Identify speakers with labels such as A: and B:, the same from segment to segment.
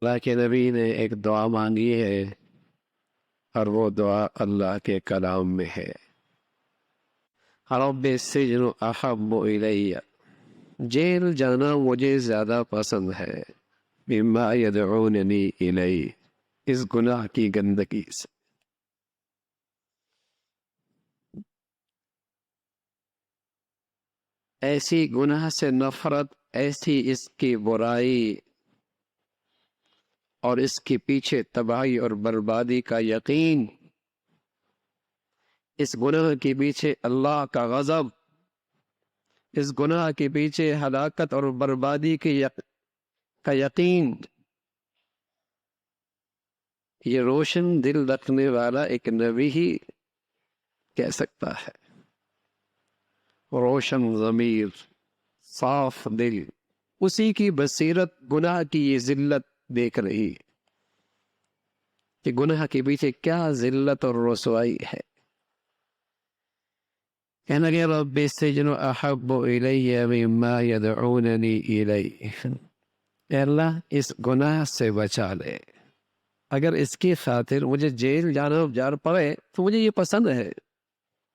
A: اللہ کے نبی نے ایک دعا مانگی ہے اور وہ دعا اللہ کے کلام میں ہے۔ رب السجن احب الی، جیل جانا مجھے زیادہ پسند ہے، مما یدعوننی الی، اس گناہ کی گندگی سے۔ ایسی گناہ سے نفرت، ایسی اس کی برائی اور اس کے پیچھے تباہی اور بربادی کا یقین، اس گناہ کے پیچھے اللہ کا غضب، اس گناہ کے پیچھے ہلاکت اور بربادی کا یقین، یہ روشن دل رکھنے والا ایک نبی ہی کہہ سکتا ہے۔ روشن ضمیر، صاف دل، اسی کی بصیرت گناہ کی یہ ذلت دیکھ رہی کہ گناہ کے پیچھے کیا ذلت اور رسوائی ہے۔ کہنے لگے رب السجن احب الی مما یدعوننی الی، اے اللہ اس گناہ سے بچا لے، اگر اس کی خاطر مجھے جیل جانا پڑے تو مجھے یہ پسند ہے،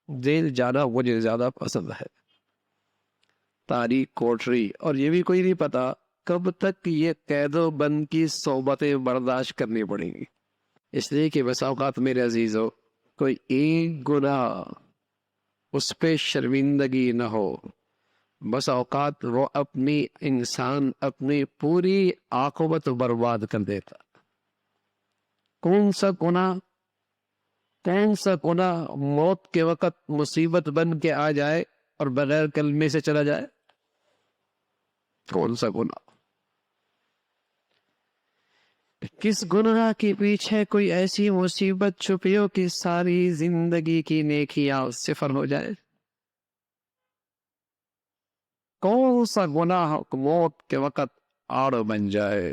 A: جیل جانا مجھے زیادہ پسند ہے۔ تاریخ کوٹری، اور یہ بھی کوئی نہیں پتا کب تک یہ قید و بند کی صحبتیں برداشت کرنی پڑیں گی۔ اس لیے کہ بس اوقات میرے عزیزو، کوئی ایک گناہ اس پہ شرمندگی نہ ہو، بس اوقات وہ انسان اپنی پوری عاقبت برباد کر دیتا۔ کون سا گناہ موت کے وقت مصیبت بن کے آ جائے اور بغیر کلمے سے چلا جائے؟ کون سا گناہ؟ کس گناہ کے پیچھے کوئی ایسی مصیبت چھپی ہو کہ ساری زندگی کی نیکیاں صفر ہو جائے؟ کون سا گناہ موت کے وقت آڑ بن جائے،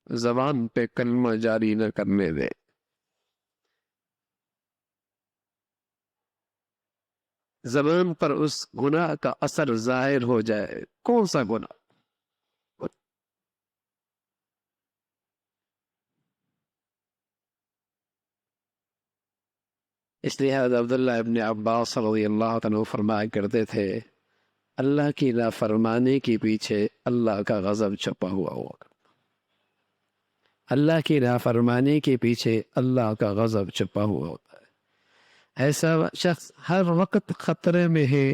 A: زبان پہ کلمہ جاری نہ کرنے دے؟ زبان پر اس گناہ کا اثر ظاہر ہو جائے، کون سا گناہ؟ اس لیے حضرت عبداللہ ابن عباس رضی اللہ عنہ فرمایا کرتے تھے، اللہ کی نافرمانی کے پیچھے اللہ کا غضب چھپا ہوا ہوگا۔ اللہ کی نافرمانی کے پیچھے اللہ کا غضب چھپا ہوا ہوتا ہے۔ ایسا شخص ہر وقت خطرے میں ہے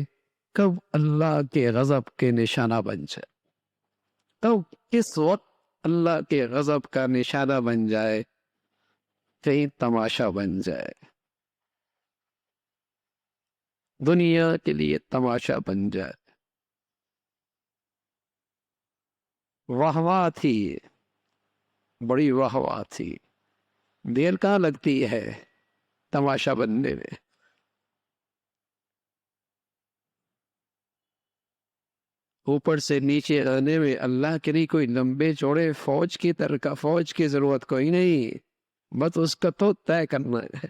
A: کب اللہ کے غضب کے نشانہ بن جائے، کب کس وقت اللہ کے غضب کا نشانہ بن جائے، کہیں تماشا بن جائے، دنیا کے لیے تماشا بن جائے۔ واہ واہ تھی، بڑی واہ واہ تھی، دیر کہاں لگتی ہے تماشا بننے میں۔ اوپر سے نیچے آنے میں اللہ کے لیے کوئی لمبے چوڑے فوج کی ضرورت کوئی نہیں، بس اس کا تو طے کرنا ہے۔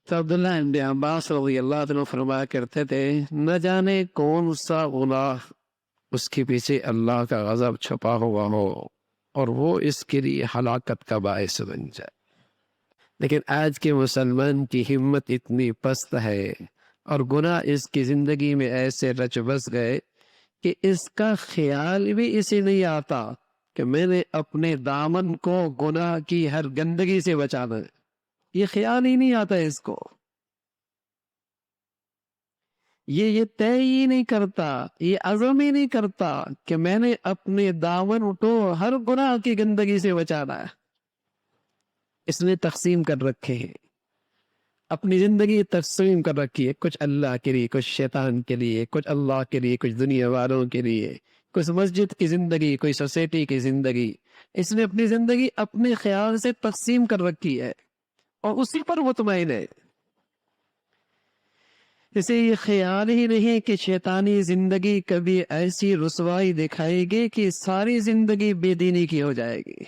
A: تو عبداللہ ابن عباس رضی اللہ عنہ فرمایا کرتے تھے، نہ جانے کون سا گناہ اس کے پیچھے اللہ کا غضب چھپا ہوا ہو اور وہ اس کے لیے ہلاکت کا باعث بن جائے۔ لیکن آج کے مسلمان کی ہمت اتنی پست ہے اور گناہ اس کی زندگی میں ایسے رچ بس گئے کہ اس کا خیال بھی اسے نہیں آتا کہ میں نے اپنے دامن کو گناہ کی ہر گندگی سے بچانا ہے۔ یہ خیال ہی نہیں آتا اس کو، یہ طے ہی نہیں کرتا، یہ عزم ہی نہیں کرتا کہ میں نے اپنے دامن کو ہر گناہ کی گندگی سے بچانا ہے۔ اس نے تقسیم کر رکھے ہیں، اپنی زندگی تقسیم کر رکھی ہے، کچھ اللہ کے لیے، کچھ شیطان کے لیے، کچھ اللہ کے لیے، کچھ دنیا والوں کے لیے، کچھ مسجد کی زندگی، کوئی سوسائٹی کی زندگی۔ اس نے اپنی زندگی اپنے خیال سے تقسیم کر رکھی ہے اور اسی پر مطمئن ہے۔ اسے یہ خیال ہی نہیں کہ شیطانی زندگی کبھی ایسی رسوائی دکھائے گی کہ ساری زندگی بے دینی کی ہو جائے گی،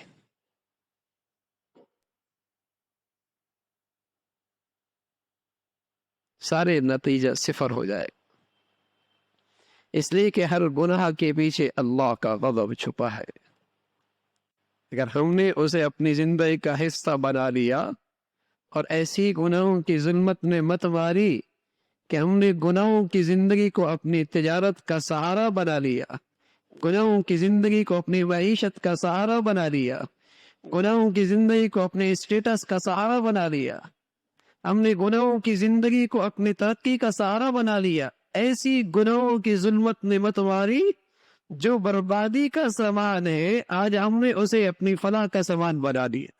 A: سارے نتیجہ صفر ہو جائے۔ اس لیے کہ ہر گناہ کے پیچھے اللہ کا غضب چھپا ہے۔ اگر ہم نے اسے اپنی زندگی کا حصہ بنا لیا اور ایسی گناہوں کی ظلمت نے مت ماری کہ ہم نے گناہوں کی زندگی کو اپنی تجارت کا سہارا بنا لیا، گناہوں کی زندگی کو اپنی معیشت کا سہارا بنا لیا، گناہوں کی زندگی کو اپنے اسٹیٹس کا سہارا بنا لیا، ہم نے گناہوں کی زندگی کو اپنی ترقی کا سہارا بنا لیا، ایسی گناہوں کی ظلمت نے مت ماری جو بربادی کا سامان ہے، آج ہم نے اسے اپنی فلاح کا سامان بنا دیا۔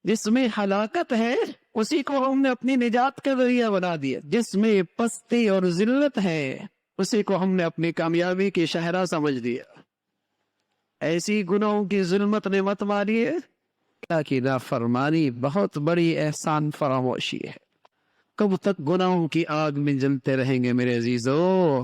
A: جس میں ہلاکت ہے اسی کو ہم نے اپنی نجات کا ذریعہ بنا دیا، جس میں پستی اور ذلت ہے اسی کو ہم نے اپنی کامیابی کی شہرہ سمجھ دیا۔ ایسی گناہوں کی ظلمت نے مت ماری ہے، اللہ کی نافرمانی بہت بڑی احسان فراموشی ہے۔ کب تک گناہوں کی آگ میں جلتے رہیں گے میرے عزیزو؟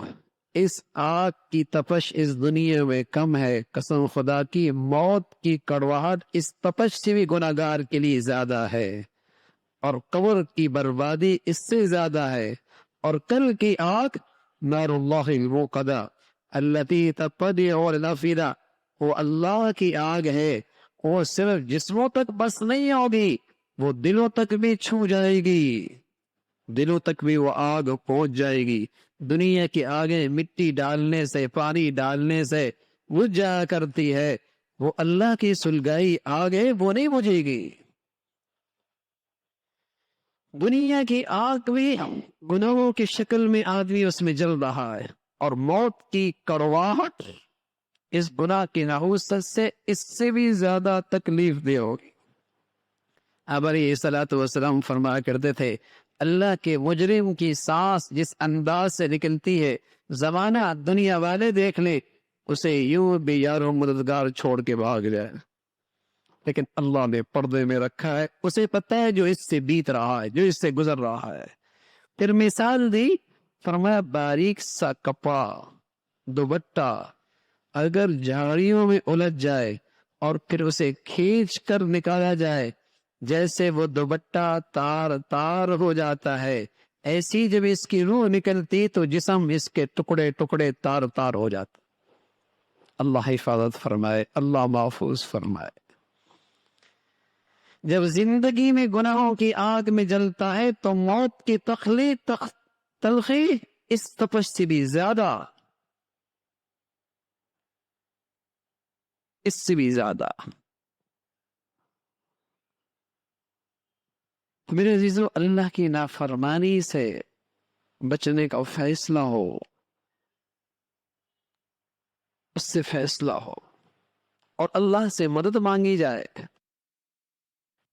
A: اس آگ کی تپش اس دنیا میں کم ہے، قسم خدا کی موت کی کڑواہٹ اس تپش سے بھی گناہگار کے لیے زیادہ ہے، اور قبر کی بربادی اس سے زیادہ ہے، اور کل کی آگ نار اللہ الموقدہ التی تطلع الافئدہ، وہ اللہ کی آگ ہے، وہ صرف جسموں تک بس نہیں ہوگی، وہ دلوں تک بھی چھو جائے گی، دلوں تک بھی وہ آگ پہنچ جائے گی۔ دنیا کی آگیں مٹی ڈالنے سے، پانی ڈالنے سے بجھ جایا کرتی ہے، وہ اللہ کی سلگائی آگ ہے، وہ نہیں بجھے گی۔ دنیا کی آگ بھی گناہوں کی شکل میں آدمی اس میں جل رہا ہے، اور موت کی کڑواہٹ اس گناہ کی نحوست سے اس سے بھی زیادہ تکلیف دہ ہوگی۔ اب علیہ الصلوۃ والسلام فرمایا کرتے تھے، اللہ کے مجرم کی سانس جس انداز سے نکلتی ہے، زمانہ دنیا والے دیکھ لیں اسے یوں بھی یارو مددگار چھوڑ کے بھاگ جائے، لیکن اللہ نے پردے میں رکھا ہے، اسے پتہ ہے جو اس سے بیت رہا ہے، جو اس سے گزر رہا ہے۔ پھر مثال دی، فرمایا باریک سا کپڑا، دوپٹہ اگر جھاڑیوں میں الجھ جائے اور پھر اسے کھینچ کر نکالا جائے، جیسے وہ دوپٹہ تار تار ہو جاتا ہے، ایسی جب اس کی روح نکلتی تو جسم اس کے ٹکڑے ٹکڑے تار تار ہو جاتا۔ اللہ حفاظت فرمائے، اللہ محفوظ فرمائے۔ جب زندگی میں گناہوں کی آگ میں جلتا ہے تو موت کی تلخی اس تپش سے بھی زیادہ، اس سے بھی زیادہ۔ میرے عزیزو، اللہ کی نافرمانی سے بچنے کا فیصلہ ہو، اس سے فیصلہ ہو اور اللہ سے مدد مانگی جائے۔